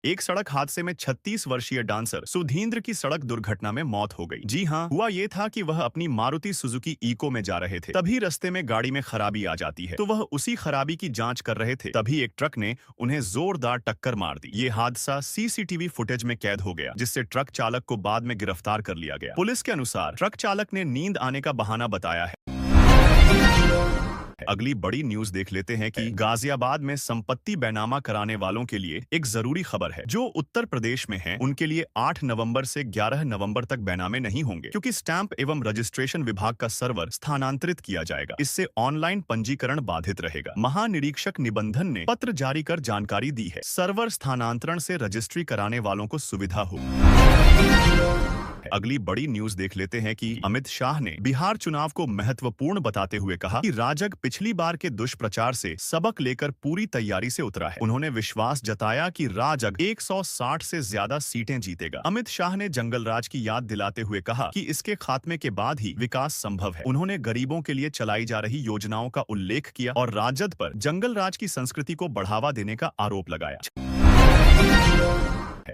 एक सड़क हादसे में 36 वर्षीय डांसर सुधींद्र की सड़क दुर्घटना में मौत हो गई। जी हाँ, हुआ ये था कि वह अपनी मारुति सुजुकी इको में जा रहे थे। तभी रास्ते में गाड़ी में खराबी आ जाती है, तो वह उसी खराबी की जांच कर रहे थे। तभी एक ट्रक ने उन्हें जोरदार टक्कर मार दी। ये हादसा सीसीटीवी फुटेज में कैद हो गया, जिससे ट्रक चालक को बाद में गिरफ्तार कर लिया गया। पुलिस के अनुसार ट्रक चालक ने नींद आने का बहाना बताया है। अगली बड़ी न्यूज देख लेते हैं कि गाजियाबाद में संपत्ति बैनामा कराने वालों के लिए एक जरूरी खबर है। जो उत्तर प्रदेश में हैं, उनके लिए 8 नवंबर से 11 नवंबर तक बैनामे नहीं होंगे, क्योंकि स्टैंप एवं रजिस्ट्रेशन विभाग का सर्वर स्थानांतरित किया जाएगा। इससे ऑनलाइन पंजीकरण बाधित रहेगा। महानिरीक्षक निबंधन ने पत्र जारी कर जानकारी दी है। सर्वर स्थानांतरण से रजिस्ट्री कराने वालों को सुविधा होगी। अगली बड़ी न्यूज देख लेते हैं कि अमित शाह ने बिहार चुनाव को महत्वपूर्ण बताते हुए कहा कि राजग पिछली बार के दुष्प्रचार से सबक लेकर पूरी तैयारी से उतरा है। उन्होंने विश्वास जताया कि राजग 160 से ज्यादा सीटें जीतेगा। अमित शाह ने जंगल राज की याद दिलाते हुए कहा कि इसके खात्मे के बाद ही विकास संभव है। उन्होंने गरीबों के लिए चलाई जा रही योजनाओं का उल्लेख किया और राजद पर जंगल राज की संस्कृति को बढ़ावा देने का आरोप लगाया।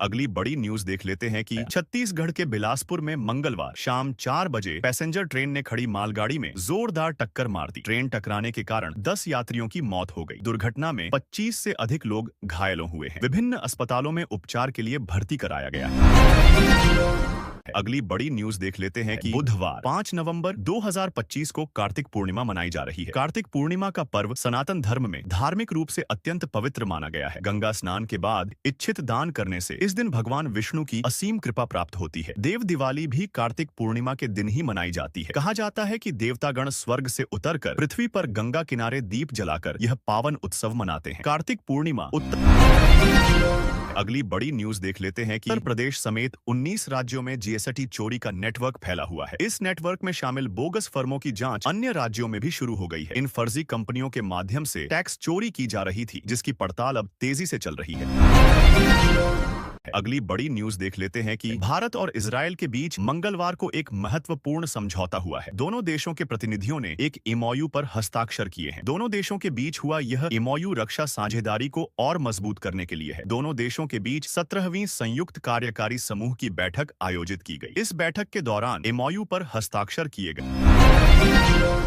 अगली बड़ी न्यूज देख लेते हैं कि छत्तीसगढ़ के बिलासपुर में मंगलवार शाम 4 बजे पैसेंजर ट्रेन ने खड़ी मालगाड़ी में जोरदार टक्कर मार दी। ट्रेन टकराने के कारण 10 यात्रियों की मौत हो गई। दुर्घटना में 25 से अधिक लोग घायलों हुए हैं। विभिन्न अस्पतालों में उपचार के लिए भर्ती कराया गया है। अगली बड़ी न्यूज देख लेते हैं कि बुधवार 5 नवंबर 2025 को कार्तिक पूर्णिमा मनाई जा रही है। कार्तिक पूर्णिमा का पर्व सनातन धर्म में धार्मिक रूप से अत्यंत पवित्र माना गया है। गंगा स्नान के बाद इच्छित दान करने से इस दिन भगवान विष्णु की असीम कृपा प्राप्त होती है। देव दिवाली भी कार्तिक पूर्णिमा के दिन ही मनाई जाती है। कहा जाता है कि देवतागण स्वर्ग से उतरकर पृथ्वी पर गंगा किनारे दीप जलाकर यह पावन उत्सव मनाते हैं। कार्तिक पूर्णिमा अगली बड़ी न्यूज देख लेते हैं कि उत्तर प्रदेश समेत 19 राज्यों में जीएसटी चोरी का नेटवर्क फैला हुआ है। इस नेटवर्क में शामिल बोगस फर्मों की जांच अन्य राज्यों में भी शुरू हो गई है। इन फर्जी कंपनियों के माध्यम से टैक्स चोरी की जा रही थी, जिसकी पड़ताल अब तेजी से चल रही है। अगली बड़ी न्यूज देख लेते हैं कि भारत और इजराइल के बीच मंगलवार को एक महत्वपूर्ण समझौता हुआ है। दोनों देशों के प्रतिनिधियों ने एक एमओयू पर हस्ताक्षर किए हैं। दोनों देशों के बीच हुआ यह एमओयू रक्षा साझेदारी को और मजबूत करने के लिए है। दोनों देशों के बीच 17वीं संयुक्त कार्यकारी समूह की बैठक आयोजित की गई। इस बैठक के दौरान एमओयू पर हस्ताक्षर किए गए।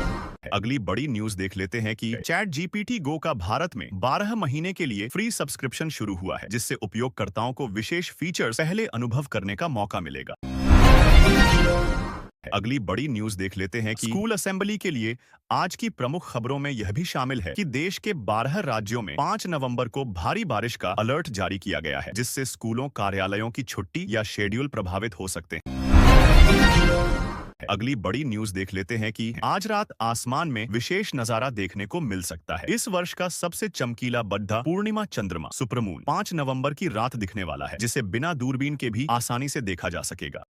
अगली बड़ी न्यूज देख लेते हैं कि चैट जीपीटी गो का भारत में 12 महीने के लिए फ्री सब्सक्रिप्शन शुरू हुआ है, जिससे उपयोगकर्ताओं को विशेष फीचर्स पहले अनुभव करने का मौका मिलेगा। अगली बड़ी न्यूज देख लेते हैं कि स्कूल असेंबली के लिए आज की प्रमुख खबरों में यह भी शामिल है कि देश के 12 राज्यों में 5 नवंबर को भारी बारिश का अलर्ट जारी किया गया है, जिससे स्कूलों, कार्यालयों की छुट्टी या शेड्यूल प्रभावित हो सकते हैं। अगली बड़ी न्यूज देख लेते हैं कि आज रात आसमान में विशेष नजारा देखने को मिल सकता है। इस वर्ष का सबसे चमकीला बड्ढा पूर्णिमा चंद्रमा सुपरमून 5 नवंबर की रात दिखने वाला है, जिसे बिना दूरबीन के भी आसानी से देखा जा सकेगा।